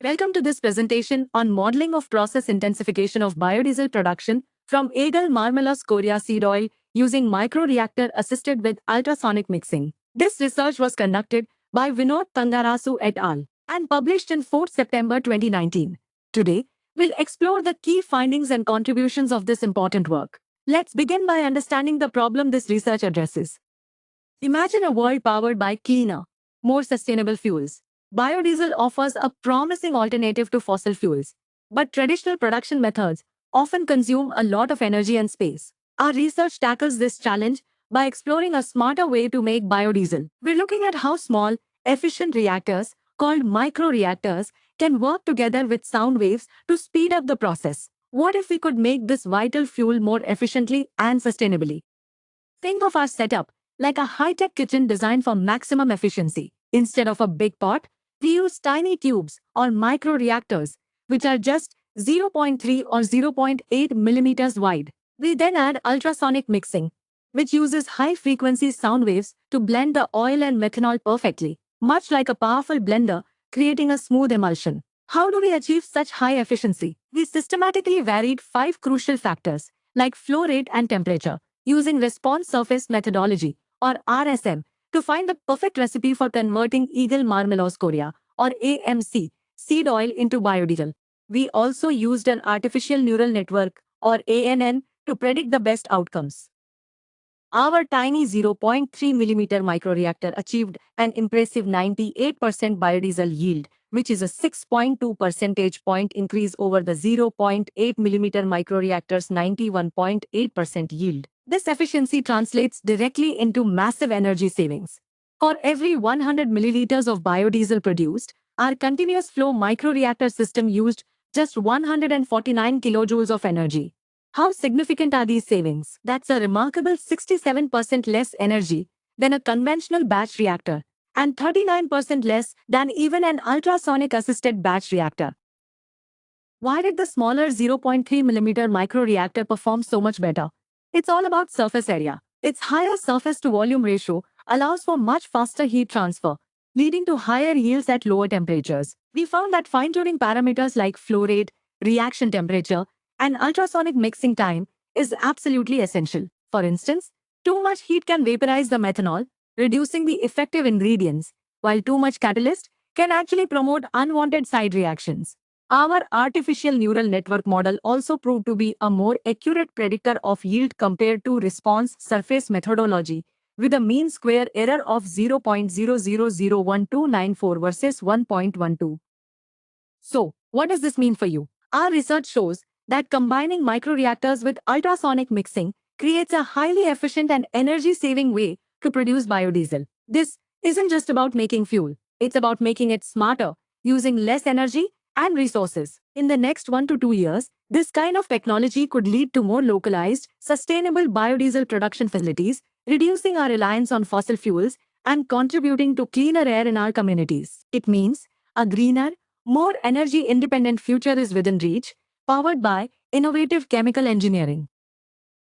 Welcome to this presentation on modeling of process intensification of biodiesel production from Eagle Marmelos Korea seed oil using microreactor assisted with ultrasonic mixing. This research was conducted by Vinod Tangarasu et al. And published in 4 September 2019. Today, we'll explore the key findings and contributions of this important work. Let's begin by understanding the problem this research addresses. Imagine a world powered by cleaner, more sustainable fuels. Biodiesel offers a promising alternative to fossil fuels, but traditional production methods often consume a lot of energy and space. Our research tackles this challenge by exploring a smarter way to make biodiesel. We're looking at how small, efficient reactors, called microreactors, can work together with sound waves to speed up the process. What if we could make this vital fuel more efficiently and sustainably? Think of our setup like a high-tech kitchen designed for maximum efficiency. Instead of a big pot, we use tiny tubes or microreactors, which are just zero point 0.3 or 0.8 millimeters wide. We then add ultrasonic mixing, which uses high-frequency sound waves to blend the oil and methanol perfectly, much like a powerful blender, creating a smooth emulsion. How do we achieve such high efficiency? We systematically varied 5 crucial factors, like flow rate and temperature, using response surface methodology, or RSM, to find the perfect recipe for converting Eagle Marmelos Korea, or AMC, seed oil into biodiesel. We also used an artificial neural network, or ANN, to predict the best outcomes. Our tiny 0.3 millimeter microreactor achieved an impressive 98% biodiesel yield, which is a 6.2 percentage point increase over the 0.8 millimeter microreactor's 91.8% yield. This efficiency translates directly into massive energy savings. For every 100 milliliters of biodiesel produced, our continuous flow microreactor system used just 149 kilojoules of energy. How significant are these savings? That's a remarkable 67% less energy than a conventional batch reactor and 39% less than even an ultrasonic-assisted batch reactor. Why did the smaller 0.3 millimeter microreactor perform so much better? It's all about surface area. Its higher surface-to-volume ratio allows for much faster heat transfer, leading to higher yields at lower temperatures. We found that fine-tuning parameters like flow rate, reaction temperature, and ultrasonic mixing time is absolutely essential. For instance, too much heat can vaporize the methanol, reducing the effective ingredients, while too much catalyst can actually promote unwanted side reactions. Our artificial neural network model also proved to be a more accurate predictor of yield compared to response surface methodology, with a mean square error of 0.000129 versus 1.12. So, what does this mean for you? Our research shows that combining microreactors with ultrasonic mixing creates a highly efficient and energy-saving way to produce biodiesel. This isn't just about making fuel, it's about making it smarter, using less energy and resources. In the next 1 to 2 years, this kind of technology could lead to more localized, sustainable biodiesel production facilities, reducing our reliance on fossil fuels and contributing to cleaner air in our communities. It means a greener, more energy-independent future is within reach, powered by innovative chemical engineering.